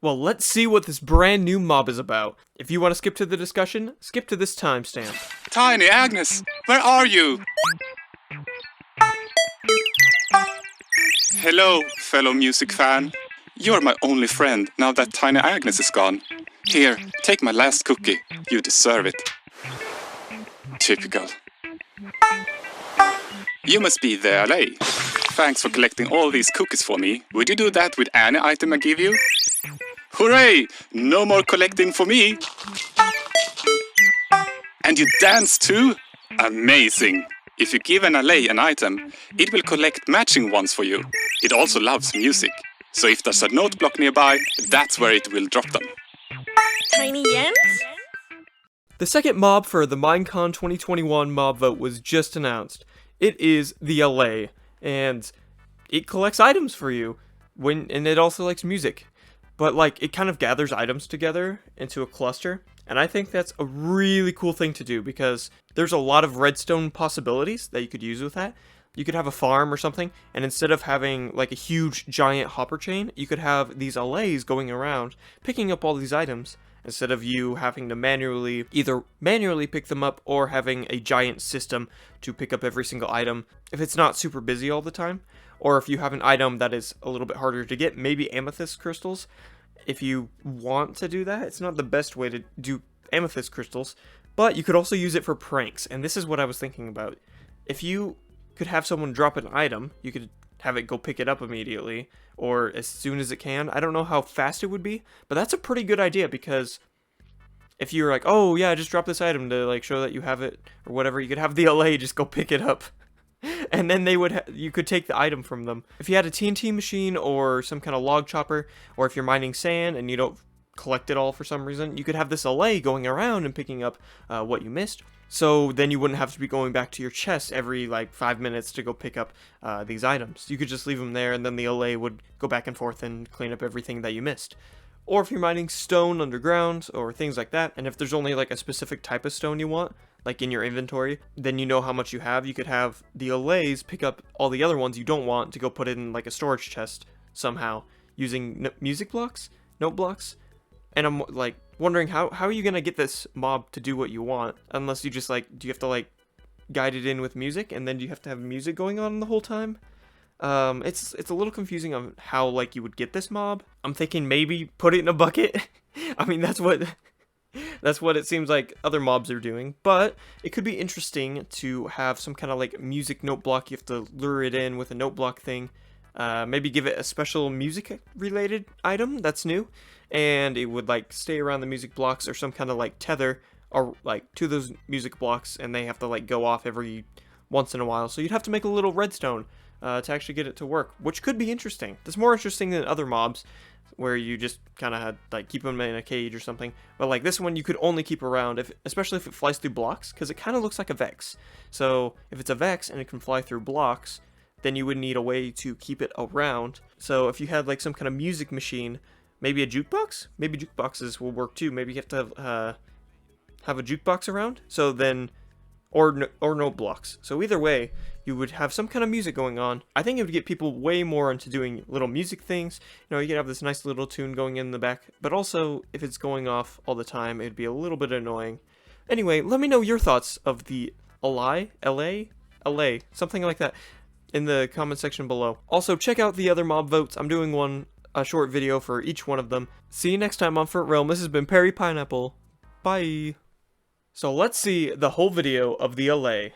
Well, let's see what this brand new mob is about. If you want to skip to the discussion, skip to this timestamp. Tiny Agnes, where are you? Hello, fellow music fan. You're my only friend now that Tiny Agnes is gone. Here, take my last cookie. You deserve it. Typical. You must be the Allay. Thanks for collecting all these cookies for me. Would you do that with any item I give you? Hooray! No more collecting for me! And you dance too? Amazing! If you give an Allay an item, it will collect matching ones for you. It also loves music. So if there's a note block nearby, that's where it will drop them. Tiny yens? The second mob for the Minecon 2021 mob vote was just announced. It is the Allay, and it collects items for you, and it also likes music. But like, it kind of gathers items together into a cluster, and I think that's a really cool thing to do because there's a lot of redstone possibilities that you could use with that. You could have a farm or something, and instead of having like a huge giant hopper chain, you could have these Allays going around picking up all these items instead of you having to either manually pick them up or having a giant system to pick up every single item if it's not super busy all the time. Or if you have an item that is a little bit harder to get, maybe amethyst crystals. If you want to do that, it's not the best way to do amethyst crystals, but you could also use it for pranks. And this is what I was thinking about. If you could have someone drop an item, you could have it go pick it up immediately, or as soon as it can. I don't know how fast it would be, but that's a pretty good idea because if you're like, oh yeah, just drop this item to like show that you have it or whatever, you could have the Allay just go pick it up. And then you could take the item from them. If you had a TNT machine or some kind of log chopper, or if you're mining sand and you don't collect it all for some reason, you could have this Allay going around and picking up what you missed. So then you wouldn't have to be going back to your chest every like 5 minutes to go pick up these items. You could just leave them there and then the Allay would go back and forth and clean up everything that you missed. Or if you're mining stone underground or things like that, and if there's only like a specific type of stone you want, like in your inventory, then you know how much you have. You could have the Allays pick up all the other ones you don't want to go put it in like a storage chest somehow using music blocks, note blocks. And I'm like wondering how are you gonna get this mob to do what you want unless you just like, do you have to like guide it in with music and then do you have to have music going on the whole time? It's a little confusing on how like you would get this mob. I'm thinking maybe put it in a bucket. I mean that's what it seems like other mobs are doing, but it could be interesting to have some kind of like music note block. You have to lure it in with a note block thing. Maybe give it a special music related item that's new, and it would like stay around the music blocks or some kind of like tether or like to those music blocks, and they have to like go off every once in a while. So you'd have to make a little redstone to actually get it to work, which could be interesting. That's more interesting than other mobs where you just kind of had like keep them in a cage or something. But like this one, you could only keep around especially if it flies through blocks, because it kind of looks like a Vex. So if it's a Vex and it can fly through blocks, then you would need a way to keep it around. So if you had like some kind of music machine, maybe a jukebox? Maybe jukeboxes will work too. Maybe you have to have a jukebox around. So then, or note blocks. So either way, you would have some kind of music going on. I think it would get people way more into doing little music things. You know, you could have this nice little tune going in the back, but also if it's going off all the time, it'd be a little bit annoying. Anyway, let me know your thoughts of the Allay, something like that, in the comment section below. Also, check out the other mob votes. I'm doing a short video for each one of them. See you next time on Front Realm. This has been Perry Pineapple. Bye. So let's see the whole video of the Allay.